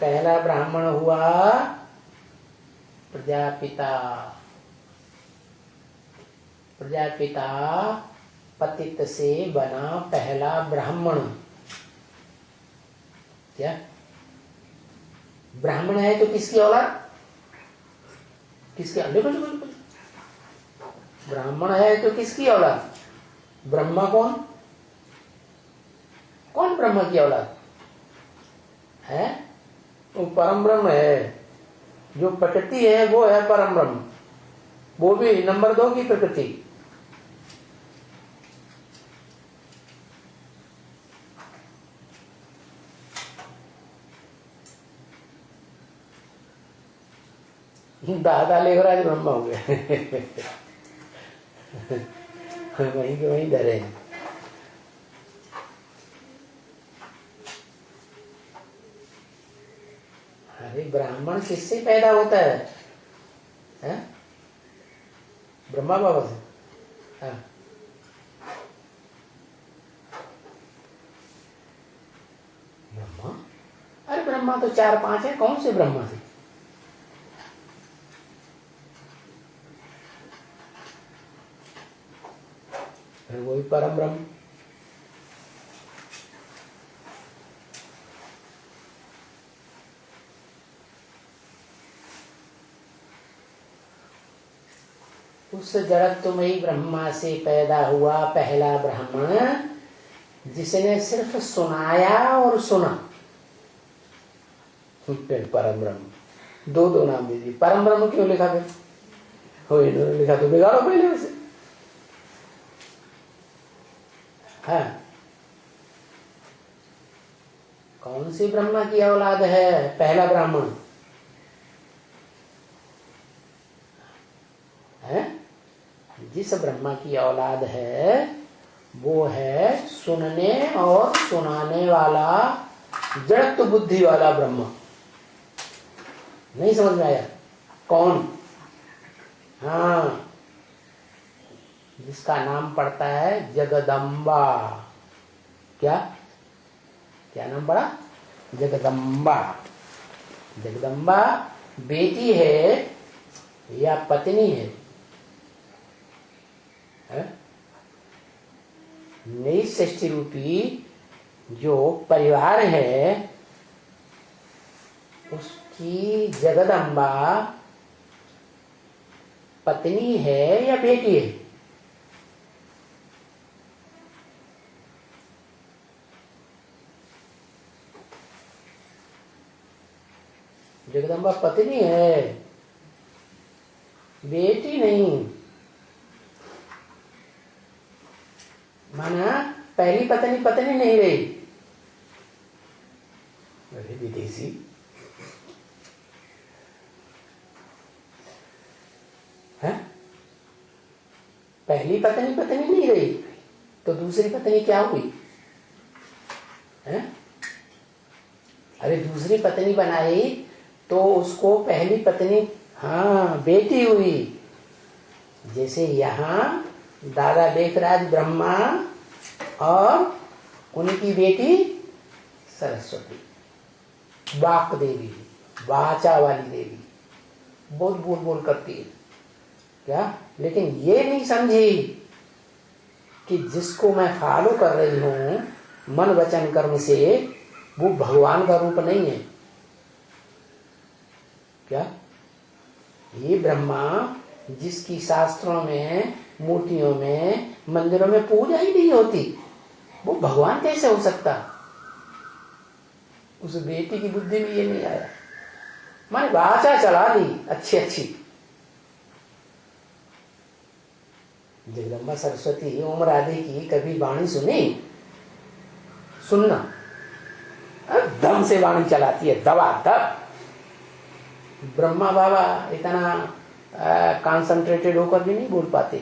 पहला ब्राह्मण हुआ प्रजापिता। प्रजापिता पतित से बना पहला ब्राह्मण। क्या ब्राह्मण है तो किसकी औलाद? किसकी? देखो ब्राह्मण है तो किसकी औलाद? ब्रह्मा। कौन कौन ब्रह्मा की औलाद है? वो परम ब्रह्म है। जो प्रकृति है वो है परम ब्रह्म, वो भी नंबर 2 की प्रकृति। दादा लेवराज ब्रह्मा हो गए। वहीं के वहीं डरे। अरे ब्राह्मण किससे पैदा होता है? ब्रह्मा बाबा से। हाँ। ब्रह्मा? अरे ब्रह्मा तो 4-5 है, कौन से ब्रह्मा से? फिर वही परम ब्रह्म। उस जड़त्वमयी ब्रह्मा से पैदा हुआ पहला ब्राह्मण, जिसने सिर्फ सुनाया और सुना। फिर परम ब्रह्म। 2 नाम दीजिए। परम ब्रह्म क्यों लिखा? फिर हो इन्होंने लिखा तो बिगाड़ो पहले उसे। हाँ, कौन सी ब्रह्मा की औलाद है पहला ब्राह्मण? है जिस ब्रह्मा की औलाद है वो है सुनने और सुनाने वाला, जड़त्व बुद्धि वाला ब्रह्मा। नहीं समझ में आया? कौन? हाँ, जिसका नाम पड़ता है जगदम्बा। क्या क्या नाम पड़ा? जगदम्बा। जगदम्बा बेटी है या पत्नी है? नई सृष्टि रूपी जो परिवार है उसकी जगदम्बा पत्नी है या बेटी है? जगदम्बा पत्नी है, बेटी नहीं। माना पहली पत्नी पत्नी नहीं रही। अरे विदेशी। है? पहली पत्नी पत्नी नहीं रही तो दूसरी पत्नी क्या हुई? है? अरे दूसरी पत्नी बनाई तो उसको पहली पत्नी, हाँ, बेटी हुई। जैसे यहाँ दादा लेखराज ब्रह्मा और उनकी बेटी सरस्वती, वाक देवी, वाचा वाली देवी, बहुत बोल बोल करती है। क्या? लेकिन ये नहीं समझी कि जिसको मैं फॉलो कर रही हूं मन वचन कर्म से, वो भगवान का रूप नहीं है। क्या? ये ब्रह्मा जिसकी शास्त्रों में, मूर्तियों में, मंदिरों में पूजा ही नहीं होती, वो भगवान कैसे हो सकता? उस बेटी की बुद्धि में ये नहीं आया। मैंने वाचा चला दी अच्छी अच्छी। जगदम्बा सरस्वती ओम राधे की कभी वाणी सुनी? सुनना, दम से वाणी चलाती है, दबा दब। ब्रह्मा बाबा इतना कंसंट्रेटेड होकर भी नहीं बोल पाते।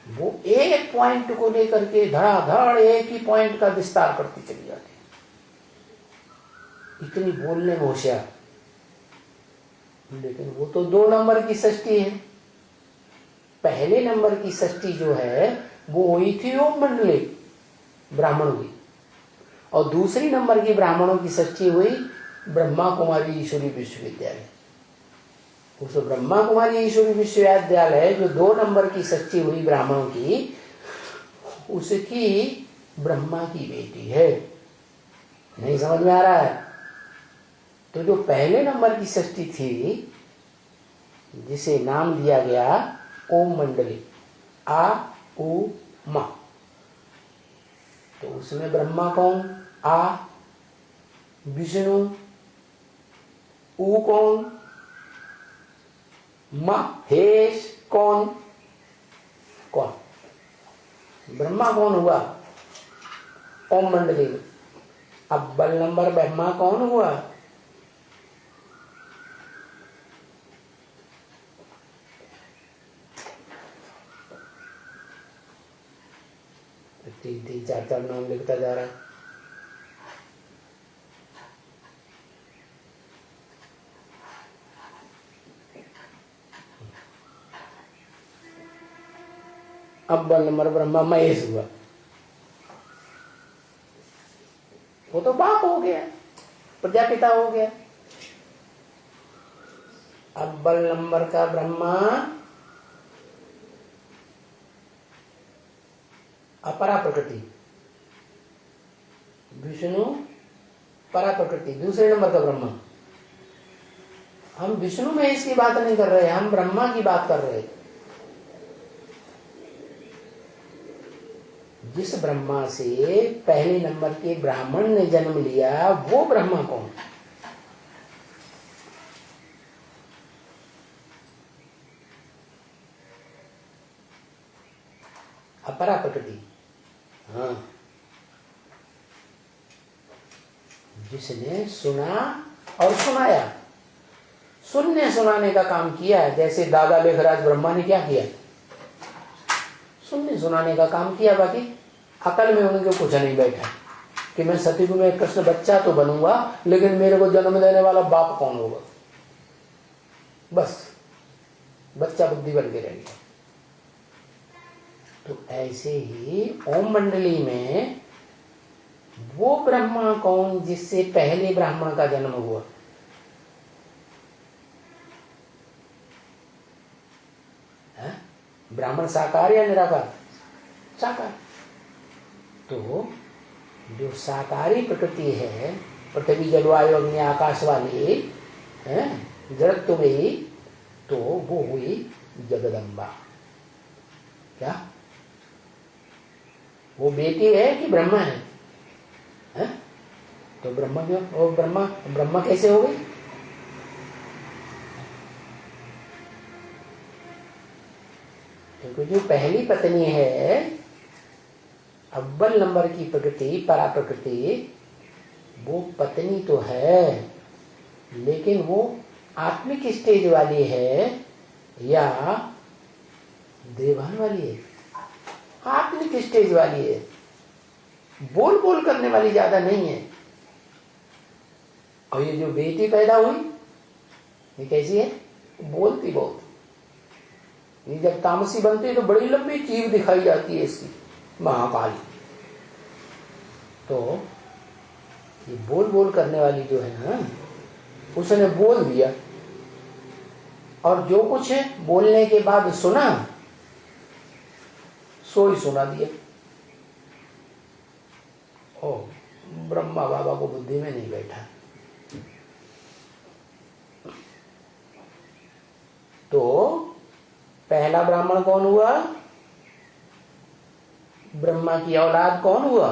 वो एक पॉइंट को लेकर के धड़ाधड़ एक ही पॉइंट का विस्तार करती चली जाती, इतनी बोलने में होशियार। लेकिन वो तो 2 नंबर की सृष्टि है। पहले नंबर की सृष्टि जो है वो हुई थी ओम मंडले ब्राह्मण हुई, और दूसरी नंबर की ब्राह्मणों की षष्ठी हुई ब्रह्मा कुमारी ईश्वरी विश्वविद्यालय। उस ब्रह्मा कुमारी ईश्वरी विश्वविद्यालय जो 2 नंबर की षष्ठी हुई ब्राह्मणों की, उसकी ब्रह्मा की बेटी है। नहीं समझ में आ रहा है? तो जो पहले नंबर की षष्ठी थी जिसे नाम दिया गया ओम मंडली, आ उ मा, तो उसमें ब्रह्मा कौन? आ। विष्णु। उ कौन? मा। हेश कौन? कौन? ब्रह्मा कौन हुआ ओम मंडली में? अव्वल नंबर ब्रह्मा कौन हुआ? तीन तीन चार चार नाम लिखता जा रहा है। अव्वल नंबर ब्रह्मा महेश हुआ, वो तो बाप हो गया, प्रजापिता हो गया। अव्वल नंबर का ब्रह्मा अपरा प्रकृति, विष्णु परा प्रकृति, दूसरे नंबर का ब्रह्मा। हम विष्णु महेश की बात नहीं कर रहे, हम ब्रह्मा की बात कर रहे। जिस ब्रह्मा से पहले नंबर के ब्राह्मण ने जन्म लिया वो ब्रह्मा कौन? अपरा प्रकृति। हाँ, जिसने सुना और सुनाया, सुनने सुनाने का काम किया है। जैसे दादा लेखराज ब्रह्मा ने क्या किया? सुनने सुनाने का काम किया। बाकी अकल में उनके कुछ नहीं बैठा कि मैं सतयुग में कृष्ण बच्चा तो बनूंगा, लेकिन मेरे को जन्म देने वाला बाप कौन होगा? बस बच्चा बुद्धि बन के रह गया। तो ऐसे ही ओम मंडली में वो ब्रह्मा कौन जिससे पहले ब्राह्मण का जन्म हुआ? ब्राह्मण साकार या निराकार? साकार। तो जो साकारी प्रकृति है, पृथ्वी जलवायु अग्नि आकाश वाली है, जड़त्व में, तो वो हुई जगदम्बा। क्या वो बेटी है कि ब्रह्मा है? तो ब्रह्मा क्यों? वो ब्रह्मा कैसे हो गई? क्योंकि जो पहली पत्नी है, अव्वल नंबर की प्रकृति, परा प्रकृति, वो पत्नी तो है, लेकिन वो आत्मिक स्टेज वाली है या देवान वाली है? आत्मिक स्टेज वाली है, बोल बोल करने वाली ज्यादा नहीं है। और ये जो बेटी पैदा हुई, ये कैसी है? बोलती बहुत। ये जब तामसी बनती है तो बड़ी लंबी चीख दिखाई जाती है इसकी, महाकाली। तो ये बोल बोल करने वाली जो है ना, उसने बोल दिया, और जो कुछ है बोलने के बाद सुना, सो ही सुना दिया। ओ, ब्रह्मा बाबा को बुद्धि में नहीं बैठा। तो पहला ब्राह्मण कौन हुआ? ब्रह्मा की औलाद कौन हुआ?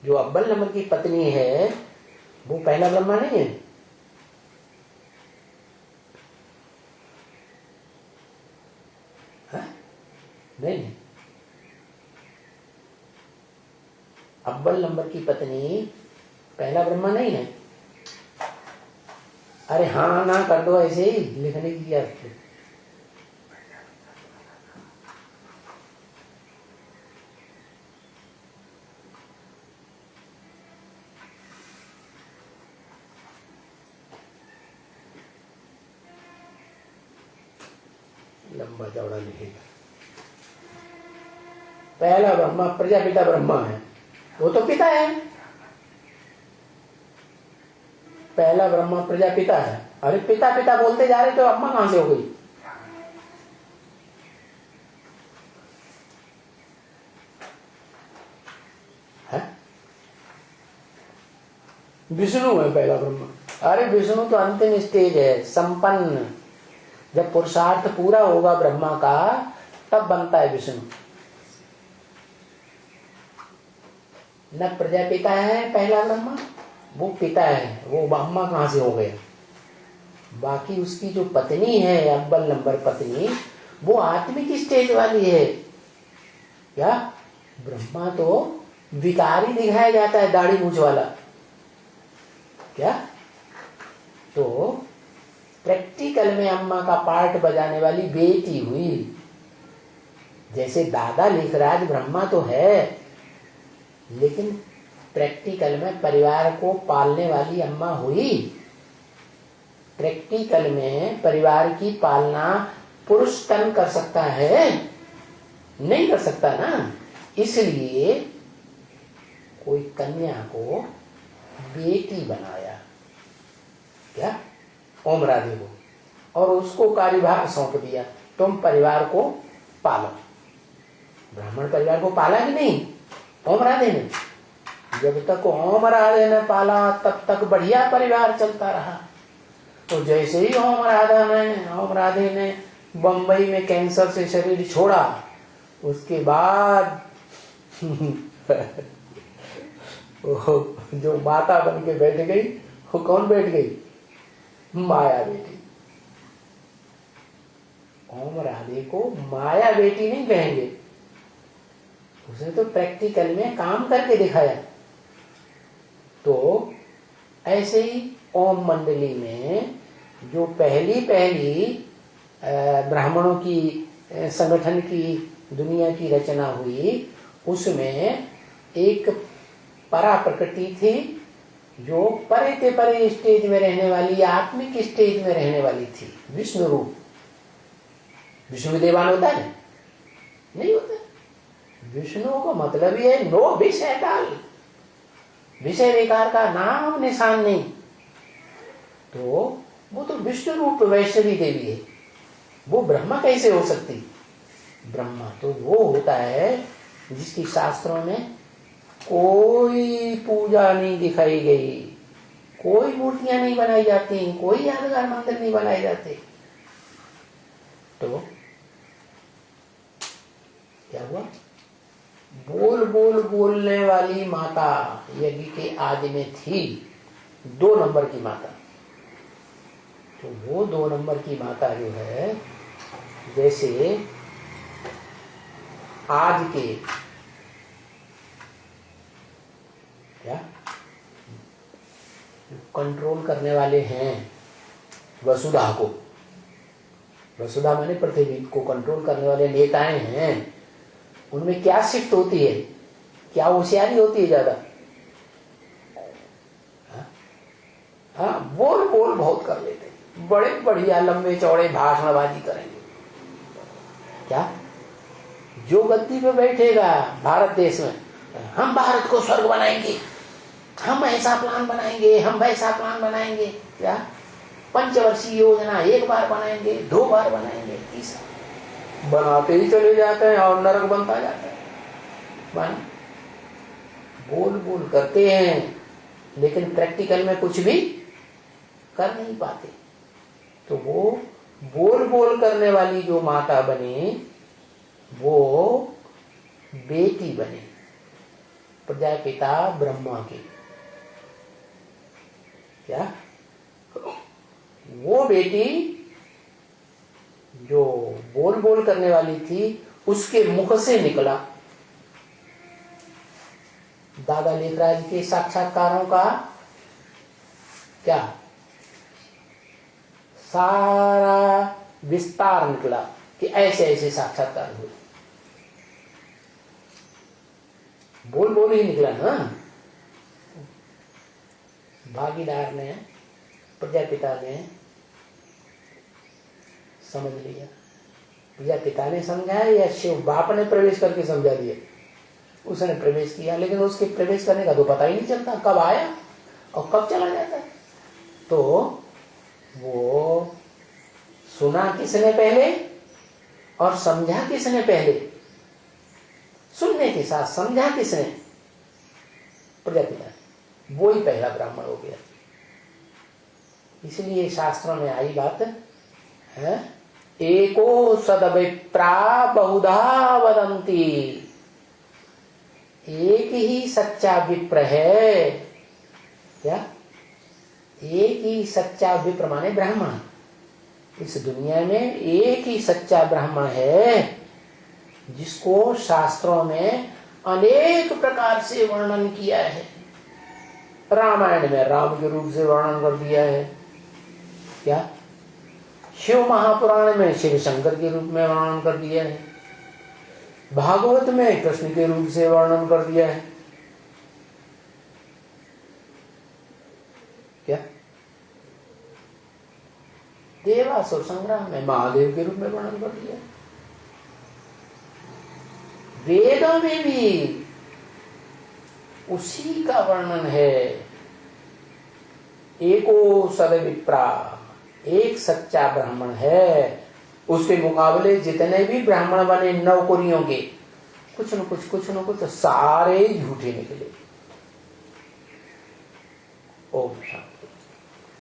जो अव्वल नंबर की पत्नी है वो पहला ब्रह्मा नहीं है? हा? नहीं, अव्वल नंबर की पत्नी पहला ब्रह्मा नहीं है। अरे हाँ ना कर दो, ऐसे ही लिखने की क्या? लंबा चौड़ा लिखेगा। पहला ब्रह्मा प्रजापिता ब्रह्मा है, वो तो पिता है। पहला ब्रह्मा प्रजापिता है। अरे पिता पिता बोलते जा रहे तो अम्मा कहां से हो गई? विष्णु है पहला ब्रह्मा। अरे विष्णु तो अंतिम स्टेज है, संपन्न। जब पुरुषार्थ पूरा होगा ब्रह्मा का तब बनता है विष्णु। न प्रजापिता है पहला ब्रह्मा, वो पिता है, वो ब्रह्मा कहां से हो गया? बाकी उसकी जो पत्नी है अव्वल नंबर पत्नी, वो आत्मिक स्टेज वाली है। क्या? ब्रह्मा तो विकारी दिखाया जाता है, दाढ़ी मूंछ वाला। क्या? तो प्रैक्टिकल में अम्मा का पार्ट बजाने वाली बेटी हुई। जैसे दादा लिखराज ब्रह्मा तो है, लेकिन प्रैक्टिकल में परिवार को पालने वाली अम्मा हुई। प्रैक्टिकल में परिवार की पालना पुरुष तन कर सकता है? नहीं कर सकता ना। इसलिए कोई कन्या को बेटी बनाया, क्या? ओम राधे को, और उसको कार्यभार सौंप दिया, तुम परिवार को पालो। ब्राह्मण परिवार को पाला कि नहीं ओम राधे ने? जब तक ओम राधे ने पाला तब तक बढ़िया परिवार चलता रहा। तो जैसे ही ओम राधे ने बंबई में कैंसर से शरीर छोड़ा, उसके बाद जो माता बन के बैठ गई, वो कौन बैठ गई? माया बेटी। ओम राधे को माया बेटी नहीं कहेंगे, उसने तो प्रैक्टिकल में काम करके दिखाया। तो ऐसे ही ओम मंडली में जो पहली ब्राह्मणों की संगठन की दुनिया की रचना हुई, उसमें एक परा प्रकृति थी जो परे ते परे स्टेज में रहने वाली, आत्मिक स्टेज में रहने वाली थी, विष्णु रूप। विष्णु देवान होता है? नहीं होता। विष्णु का मतलब ही है नो विषय काल, विषय विकार का नाम निशान नहीं। तो वो तो विष्णु रूप वैष्णवी देवी है, वो ब्रह्मा कैसे हो सकती? ब्रह्मा तो वो होता है जिसकी शास्त्रों में कोई पूजा नहीं दिखाई गई, कोई मूर्तियां नहीं बनाई जाती, कोई यादगार मंदिर नहीं बनाए जाते। तो क्या हुआ? बोल बोल बोलने वाली माता यज्ञ के आदि में थी, 2 नंबर की माता। तो वो 2 नंबर की माता जो है, जैसे आज के क्या कंट्रोल करने वाले हैं वसुधा को, वसुधा माने पृथ्वी को कंट्रोल करने वाले नेताएं हैं, उनमें क्या शिफ्ट होती है? क्या होशियारी होती है ज्यादा? हाँ, बोल बोल बहुत कर लेते, बड़े बढ़िया लंबे चौड़े भाषणबाजी करेंगे। क्या? जो गद्दी पे बैठेगा भारत देश में, हम भारत को स्वर्ग बनाएंगे, हम ऐसा प्लान बनाएंगे, हम वैसा प्लान बनाएंगे। क्या? पंचवर्षीय योजना 1 बार बनाएंगे, 2 बार बनाएंगे, तीसरा बनाते ही चले जाते हैं और नरक बनता जाता है। बोल बोल करते हैं, लेकिन प्रैक्टिकल में कुछ भी कर नहीं पाते। तो वो बोल बोल करने वाली जो माता बने, वो बेटी बने प्रजापिता ब्रह्मा की। क्या? वो बेटी जो बोल बोल करने वाली थी, उसके मुख से निकला। दादा लेखराज के साक्षात्कारों का क्या सारा विस्तार निकला कि ऐसे ऐसे साक्षात्कार हुए। बोल बोल ही निकला ना। भागीदार ने, प्रजापिता ने समझ लिया, या पिता ने समझाया या शिव बाप ने प्रवेश करके समझा दिया। उसने प्रवेश किया, लेकिन उसके प्रवेश करने का तो पता ही नहीं चलता, कब आया और कब चला जाता है। तो वो सुना किसने पहले और समझा किसने पहले? सुनने के साथ समझा किसने? प्रजापिता ने। वो ही पहला ब्राह्मण हो गया। इसलिए शास्त्रों में आई बात है, एको सदविप्रा बहुधा वदंती। एक ही सच्चा विप्र है। क्या? एक ही सच्चा विप्र माने ब्राह्मण। इस दुनिया में एक ही सच्चा ब्राह्मण है जिसको शास्त्रों में अनेक प्रकार से वर्णन किया है। रामायण में राम के रूप से वर्णन कर दिया है। क्या? शिव महापुराण में शिव शंकर के रूप में वर्णन कर दिया है। भागवत में कृष्ण के रूप से वर्णन कर दिया है। क्या? देवासुर संग्राम में महादेव के रूप में वर्णन कर दिया। वेदों में भी उसी का वर्णन है। एको सदविप्रा, एक सच्चा ब्राह्मण है। उसके मुकाबले जितने भी ब्राह्मण बने नौकरियों के, कुछ न कुछ सारे झूठे निकले। ओम शांति।